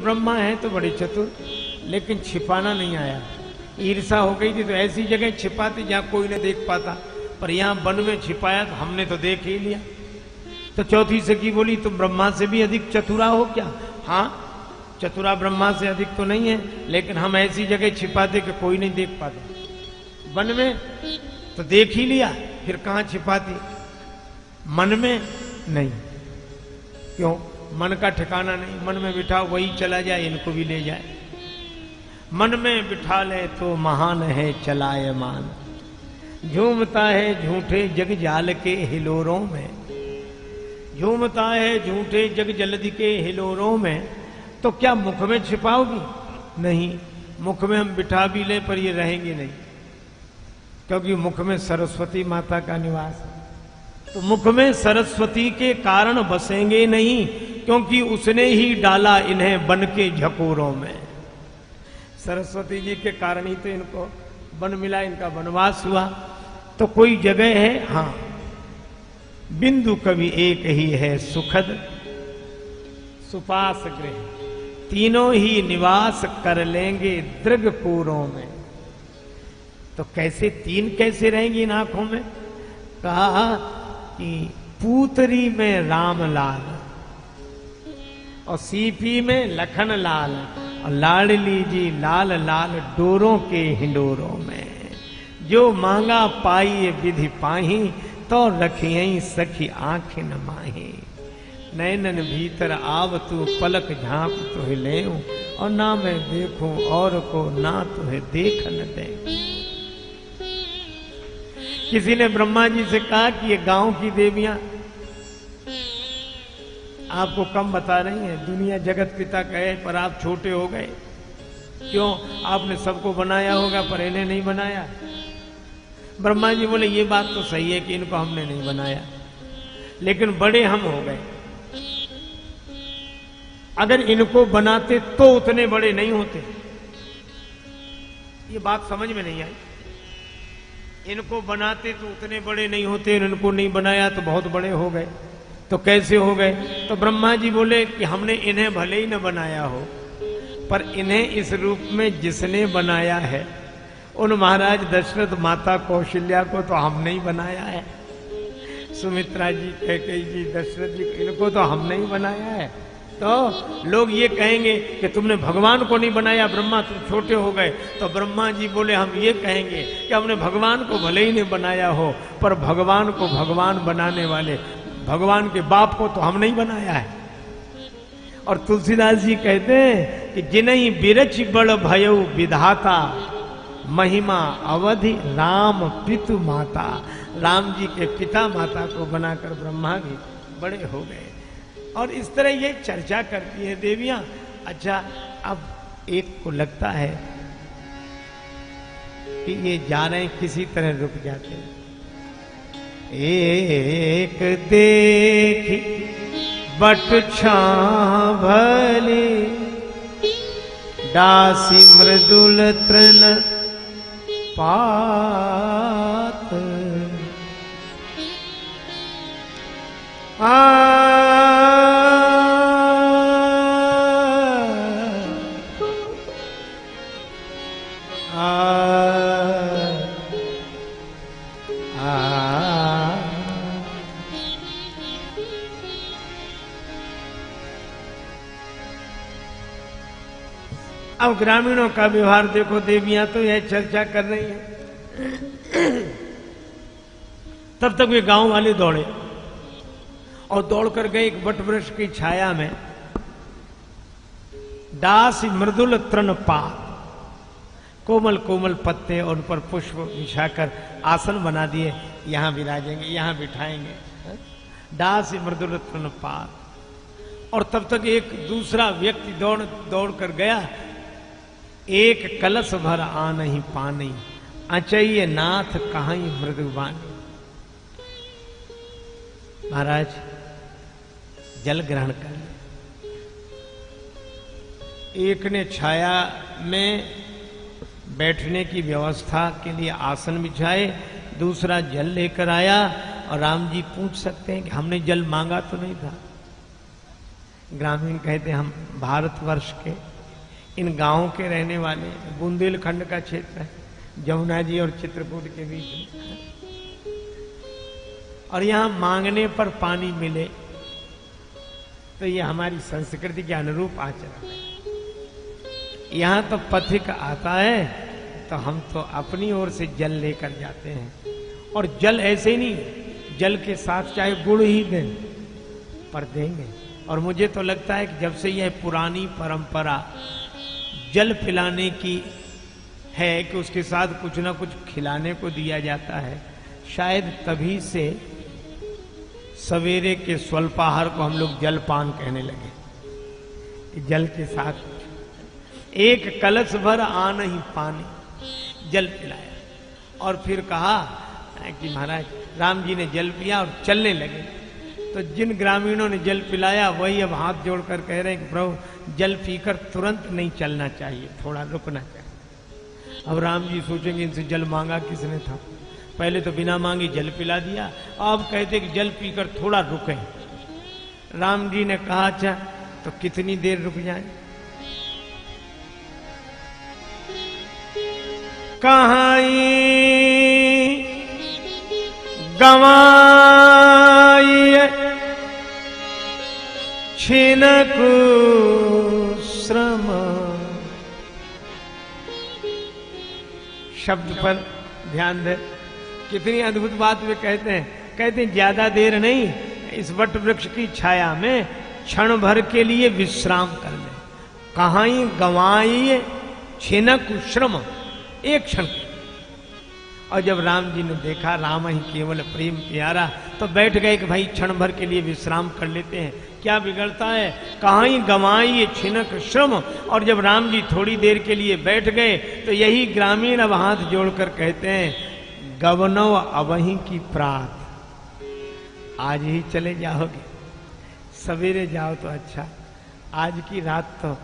ब्रह्मा है तो बड़े चतुर, लेकिन छिपाना नहीं आया। ईर्षा हो गई थी तो ऐसी जगह छिपाते जहां कोई न देख पाता, पर यहां वन में छिपाया तो हमने तो देख ही लिया। तो चौथी सखी बोली तुम ब्रह्मा से भी अधिक चतुरा हो क्या? हाँ, चतुरा ब्रह्मा से अधिक तो नहीं है, लेकिन हम ऐसी जगह छिपाते कि कोई नहीं देख पाता। वन में तो देख ही लिया, फिर कहां छिपाती? मन में नहीं। क्यों? मन का ठिकाना नहीं। मन में बिठा वही चला जाए, इनको भी ले जाए। मन में बिठा ले तो महान है चलायमान, झूमता है झूठे जग जाल के हिलोरों में। झूमता है झूठे जग जलधि के हिलोरों में, तो क्या मुख में छिपाओगी? नहीं, मुख में हम बिठा भी ले पर ये रहेंगे नहीं, क्योंकि मुख में सरस्वती माता का निवास है। तो मुख में सरस्वती के कारण बसेंगे नहीं, क्योंकि उसने ही डाला इन्हें बन के झकोरों में। सरस्वती जी के कारण ही तो इनको वन मिला, इनका वनवास हुआ। तो कोई जगह है? हाँ, बिंदु कवि एक ही है सुखद सुपास गृह, तीनों ही निवास कर लेंगे दृगपुरों में। तो कैसे तीन कैसे रहेंगी इन आंखों में? कहा कि पूतरी में रामलाल और सीपी में लखन लाल और लाडली जी लाल लाल डोरों के हिंडोरों में। जो मांगा पाई विधि पाही, तो रखियई सखी आंखें न माही। नैनन भीतर आव तू पलक झांक तुहे ले, और ना मैं देखूं और को ना तुहे देख न दे। किसी ने ब्रह्मा जी से कहा कि ये गांव की देवियां आपको कम बता रही हैं, दुनिया जगत पिता कहे पर आप छोटे हो गए। क्यों? आपने सबको बनाया होगा पर इन्हें नहीं बनाया। ब्रह्मा जी बोले ये बात तो सही है कि इनको हमने नहीं बनाया, लेकिन बड़े हम हो गए। अगर इनको बनाते तो उतने बड़े नहीं होते। ये बात समझ में नहीं आई। इनको बनाते तो उतने बड़े नहीं होते, इनको नहीं बनाया तो बहुत बड़े हो गए। तो कैसे हो गए? तो ब्रह्मा जी बोले कि हमने इन्हें भले ही न बनाया हो, पर इन्हें इस रूप में जिसने बनाया है, उन महाराज दशरथ माता कौशल्या को तो हमने ही बनाया है। सुमित्रा जी, कैकेयी जी, दशरथ जी, इनको तो हमने ही बनाया है। तो लोग ये कहेंगे कि तुमने भगवान को नहीं बनाया, ब्रह्मा तुम छोटे हो गए। तो ब्रह्मा जी बोले हम ये कहेंगे कि हमने भगवान को भले ही नहीं बनाया हो, पर भगवान को भगवान बनाने वाले भगवान के बाप को तो हमने ही बनाया है। और तुलसीदास जी कहते हैं कि जिन्हीं बिरच बड़ भयउ विधाता, महिमा अवधि राम पितु माता। राम जी के पिता माता को बनाकर ब्रह्मा भी बड़े हो गए। और इस तरह ये चर्चा करती है देवियां। अच्छा, अब एक को लगता है कि ये जा रहे हैं, किसी तरह रुक जाते हैं। एक देखी बट छां भली, दासी मृदुल तृण पात। अब ग्रामीणों का व्यवहार देखो, देवियां तो यह चर्चा कर रही हैं। तब तक वे गांव वाले दौड़े और दौड़कर गए एक वट वृक्ष की छाया में। दास मृदुल तृण पात, कोमल कोमल पत्ते और उन पर पुष्प बिछाकर आसन बना दिए। यहां विराजेंगे, यहां बिठाएंगे। दास मृदुल तृण पात। और तब तक एक दूसरा व्यक्ति दौड़ कर गया। एक कलश भर आनहि पानी, अचैय नाथ कहाई मृदुबानी। महाराज जल ग्रहण कर ले। एक ने छाया में बैठने की व्यवस्था के लिए आसन बिछाए, दूसरा जल लेकर आया। और राम जी पूछ सकते हैं कि हमने जल मांगा तो नहीं था। ग्रामीण कहते हम भारतवर्ष के इन गांवों के रहने वाले, बुंदेलखंड का क्षेत्र है, जमुना जी और चित्रकूट के बीच में, और यहां मांगने पर पानी मिले तो ये हमारी संस्कृति के अनुरूप आचरण है। यहां तो पथिक आता है तो हम तो अपनी ओर से जल लेकर जाते हैं, और जल ऐसे ही नहीं, जल के साथ चाहे गुड़ ही दें पर देंगे। और मुझे तो लगता है कि जब से यह पुरानी परंपरा जल पिलाने की है कि उसके साथ कुछ ना कुछ खिलाने को दिया जाता है, शायद तभी से सवेरे के स्वल्पाहार को हम लोग जलपान कहने लगे। जल के साथ एक कलश भर आन ही पानी, जल पिलाया, और फिर कहा कि महाराज राम जी ने जल पिया और चलने लगे। तो जिन ग्रामीणों ने जल पिलाया वही अब हाथ जोड़कर कह रहे हैं कि प्रभु जल पीकर तुरंत नहीं चलना चाहिए, थोड़ा रुकना चाहिए। अब राम जी सोचेंगे इनसे जल मांगा किसने था, पहले तो बिना मांगे जल पिला दिया, अब कहते कि जल पीकर थोड़ा रुके। राम जी ने कहा अच्छा तो कितनी देर रुक जाए? कहाँ गवाई छिनकु श्रम। शब्द पर ध्यान दे, कितनी अद्भुत बात वे कहते हैं ज्यादा देर नहीं, इस वट वृक्ष की छाया में क्षण भर के लिए विश्राम कर ले। कहाँ गवाई छिनक श्रम, एक क्षण। और जब राम जी ने देखा राम ही केवल प्रेम प्यारा, तो बैठ गए कि भाई क्षण भर के लिए विश्राम कर लेते हैं, क्या बिगड़ता है। कहाँ ही गंवाई छिनक श्रम। और जब राम जी थोड़ी देर के लिए बैठ गए तो यही ग्रामीण अब हाथ जोड़कर कहते हैं गवनव अवहीं की प्रात, आज ही चले जाओगे, सवेरे जाओ तो अच्छा, आज की रात तो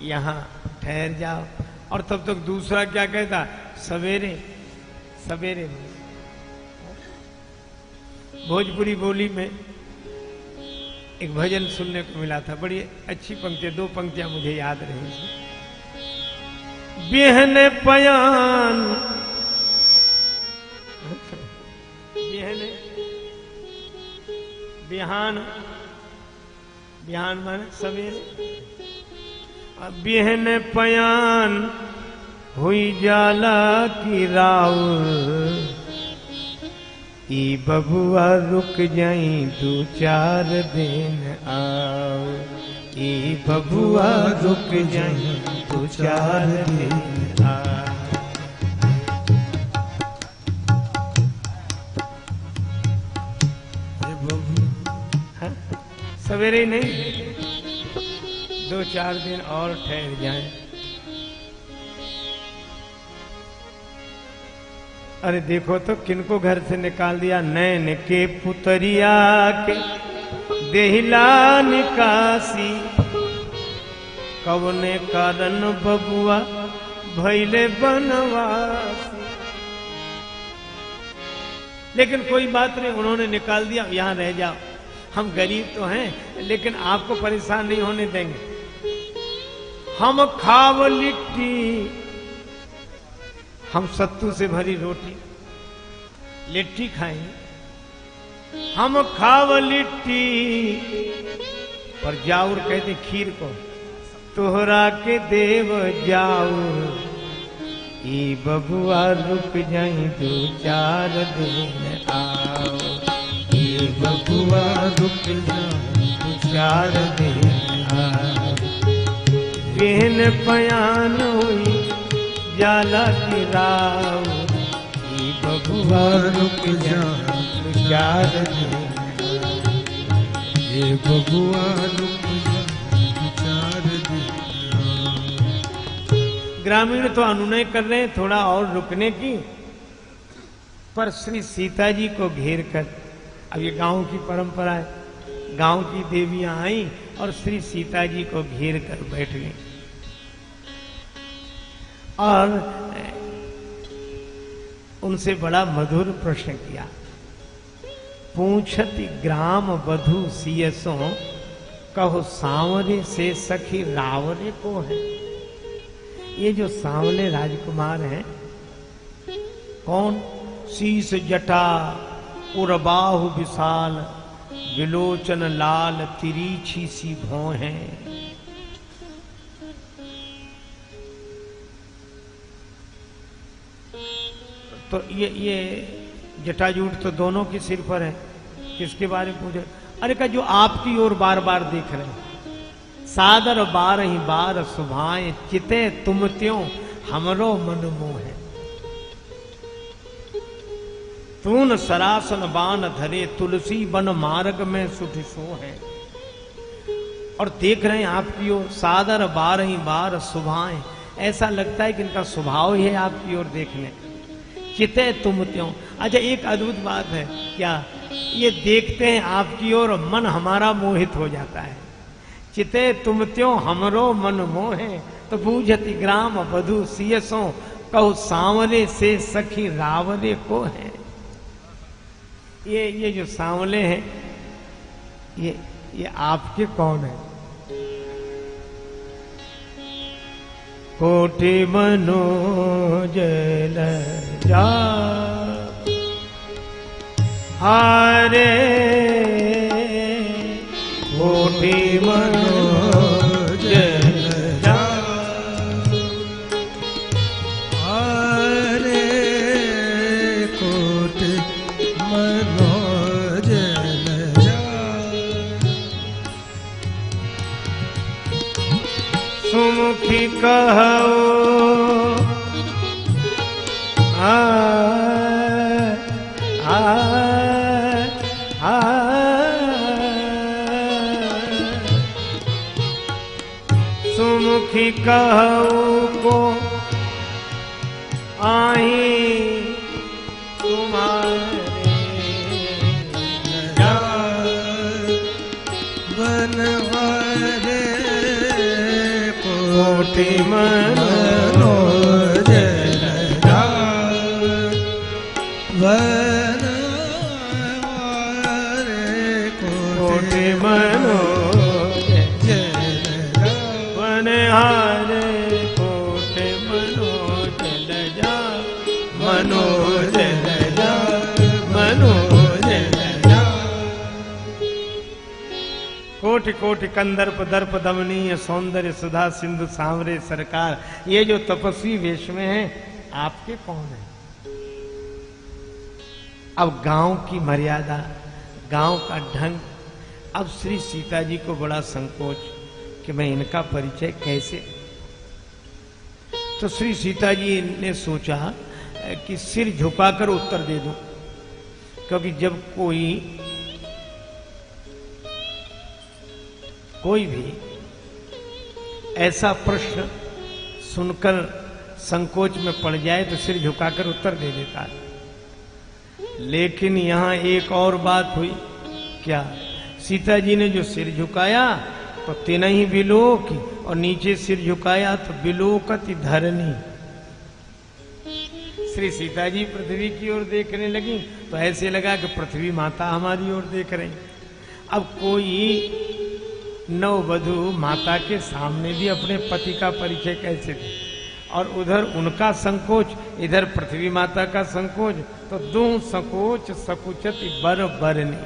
यहाँ ठहर जाओ। और तब तक दूसरा क्या कहता, सवेरे सवेरे। भोजपुरी बोली में एक भजन सुनने को मिला था, बड़ी अच्छी पंक्तियां, दो पंक्तियां मुझे याद रही। बिहन पयान, बिहन बिहान, बिहान माने सवेरे, बिहन पयान हुई जाला की राउर, ई बबुआ रुक जाई दो चार दिन आओ, ई बबुआ रुक जाई दो चार दिन आओ। सवेरे नहीं, दो चार दिन और ठहर जाएं। अरे देखो तो किनको घर से निकाल दिया, नैन के पुतरिया के देहिला निकासी, कवने कारण बबुआ भैले बनवासी। लेकिन कोई बात नहीं, उन्होंने निकाल दिया, यहां रह जाओ, हम गरीब तो हैं लेकिन आपको परेशान नहीं होने देंगे। हम खाव लिट्टी, हम सत्तू से भरी रोटी लिट्टी खाएंगे, हम खाव लिट्टी। पर जाऊर कहते खीर को, तोहरा के देव जाऊर, ई बबुआ रुक जाई दो चार दिन आओ, ई बबुआ रुक जाई दो चार दिन आओ। बिहन पयान हुई जाला की राव, ई बबुआ रुक जाई दो चार दिन, ये बबुआ रुक जाई दो चार दिन। ग्रामीण तो अनुनय कर रहे हैं थोड़ा और रुकने की, पर श्री सीता जी को घेर कर, अब ये गांव की परंपरा है, गांव की देवियां आई और श्री सीता जी को घेर कर बैठ गई और उनसे बड़ा मधुर प्रश्न किया। पूछति ग्राम बधु सियसों कहो सांवरे से सखी रावरे को है। ये जो सांवले राजकुमार हैं, कौन? शीस जटा उर्बाहु विशाल, विलोचन लाल तिरीछी सी भौं है। तो ये जटाजूट तो दोनों के सिर पर है। किसके बारे में पूछे? अरे का जो आपकी ओर बार बार देख रहे हैं। सादर बार ही बार सुभाए, चिते तुम त्यों हमरो मन मोहे। तून सरासन बान धरे, तुलसी बन मार्ग में सुठ सो है। और देख रहे हैं आपकी ओर, सादर बार ही बार सुभाए, ऐसा लगता है कि इनका स्वभाव ही है आपकी ओर देखने। चिते तुम त्यों। अच्छा, एक अद्भुत बात है क्या, ये देखते हैं आपकी ओर, मन हमारा मोहित हो जाता है। चिते तुम त्यों हमरो मन मोहे, तो बूझति ग्राम वधु सियसों, कहु सांवरे से सखी रावरे को है। ये जो सांवले हैं, ये आपके कौन है? कोटि मनोज लजा हारे, कोटि मनोज लजा हारे, कोटि मनोज लजा। सुमुखी कहो सुमुखी कहू को आई तुम्हारे बनवारे, कोटि मनोज लजा। बनवारे, कोटि मनोज लजा। बनहारे, कोटि मनोज लजा, मनोज लजा, मनोज लजा। कोटि कोटि कंदर्प दर्प दमनीय सौंदर्य सुधा सिंधु सांवरे सरकार। ये जो तपस्वी वेश में है, आपके कौन है? अब गांव की मर्यादा, गांव का ढंग। अब श्री सीता जी को बड़ा संकोच कि मैं इनका परिचय कैसे। तो श्री सीता जी ने सोचा कि सिर झुकाकर उत्तर दे दूं, क्योंकि जब कोई भी ऐसा प्रश्न सुनकर संकोच में पड़ जाए तो सिर झुकाकर उत्तर दे देता है। लेकिन यहां एक और बात हुई। क्या? सीता जी ने जो सिर झुकाया तो तेना ही बिलोक, और नीचे सिर झुकाया तो बिलोकति धरनी। श्री सीता जी पृथ्वी की ओर देखने लगी तो ऐसे लगा कि पृथ्वी माता हमारी ओर देख रही। अब कोई नववधु माता के सामने भी अपने पति का परिचय कैसे दे, और उधर उनका संकोच, इधर पृथ्वी माता का संकोच, तो दो संकोच सकुचति बर बरनी।